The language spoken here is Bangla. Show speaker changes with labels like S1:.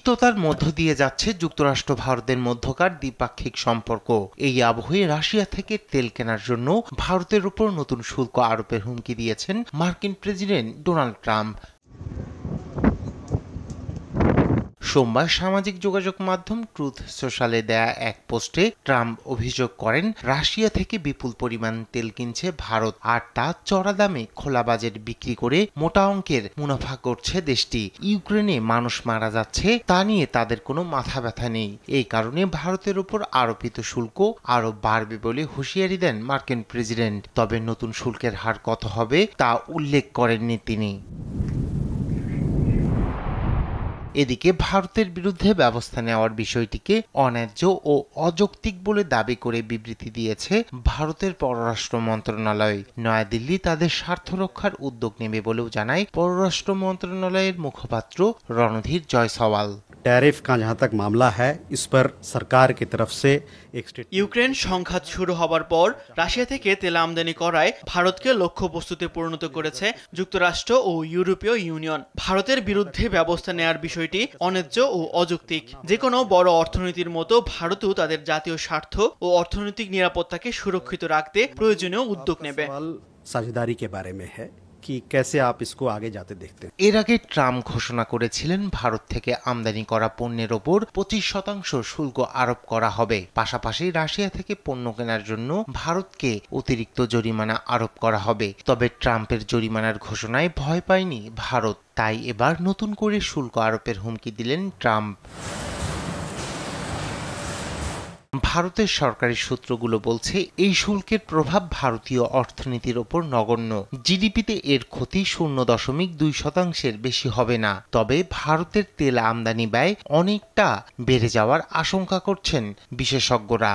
S1: তিক্ততার মধ্য দিয়ে যাচ্ছে যুক্তরাষ্ট্র ভারতের মধ্যকার দ্বিপাক্ষিক সম্পর্ক। এই আবহে রাশিয়া থেকে তেল কেনার জন্য ভারতের উপর নতুন শুল্ক আরোপের হুমকি দিয়েছেন মার্কিন প্রেসিডেন্ট ডোনাল্ড ট্রাম্প। সোমবার সামাজিক যোগাযোগ মাধ্যম ট্রুথ সোশ্যালে দেয়া এক পোস্টে ট্রাম্প অভিযোগ করেন, রাশিয়া থেকে বিপুল পরিমাণ তেল কিনছে ভারত, আর তা চড়া দামে খোলা বাজারে বিক্রি করে মোটা অঙ্কের মুনাফা করছে দেশটি। ইউক্রেনে মানুষ মারা যাচ্ছে, তা নিয়ে তাদের কোনো মাথা ব্যথা নেই। এই কারণে ভারতের উপর আরোপিত শুল্ক আরও বাড়বে বলে হুঁশিয়ারি দেন মার্কিন প্রেসিডেন্ট। তবে নতুন শুল্কের হার কত হবে তা উল্লেখ করেননি তিনি। এদিকে ভারতের বিরুদ্ধে ব্যবস্থা নেওয়ার বিষয়টিকে অন্যায্য ও অযৌক্তিক বলে দাবি করে বিবৃতি দিয়েছে ভারতের পররাষ্ট্র মন্ত্রণালয়। নয়াদিল্লি তাদের স্বার্থ রক্ষার উদ্যোগ নেবে বলেও জানায় পররাষ্ট্র মন্ত্রণালয়ের মুখপাত্র রণধীর জয়সওয়াল।
S2: टैरिफ का जहां तक मामला है, इस पर सरकार की तरफ से
S3: ইউক্রেন সংঘাত শুরু হবার পর রাশিয়া থেকে তেল আমদানি করায় ভারতকে লক্ষ্যবস্তুতে পরিণত করেছে যুক্তরাষ্ট্র ও ইউরোপীয় ইউনিয়ন। ভারতের বিরুদ্ধে ব্যবস্থা নেওয়ার বিষয়টি অন্যায্য ও অযৌক্তিক। যে কোনো বড় অর্থনীতির মতো ভারতও তাদের জাতীয় স্বার্থ ও অর্থনৈতিক নিরাপত্তাকে সুরক্ষিত রাখতে প্রয়োজনীয় উদ্যোগ নেবে।
S2: साझेदारी के बारे में है कि कैसे आप इसको आगे जाते देखते हैं।
S1: এর আগে ট্রাম্প ঘোষণা করেছিলেন ভারত থেকে আমদানি করা পণ্যের ওপর 25% শুল্ক আরোপ করা হবে। পাশাপাশি রাশিয়া থেকে পণ্য কেনার জন্য ভারতকে অতিরিক্ত জরিমানা আরোপ করা হবে। তবে ট্রাম্পের জরিমানার ঘোষণায় ভয় পায়নি ভারত, তাই এবার নতুন করে শুল্ক আরোপের হুমকি দিলেন ট্রাম্প। ভারতের সরকারি সূত্রগুলো বলছে, এই শুল্কের প্রভাব ভারতীয় অর্থনীতির ওপর নগণ্য। জিডিপিতে এর ক্ষতি 0.2% বেশি হবে না। তবে ভারতের তেল আমদানি ব্যয় অনেকটা বেড়ে যাওয়ার আশঙ্কা করছেন বিশেষজ্ঞরা।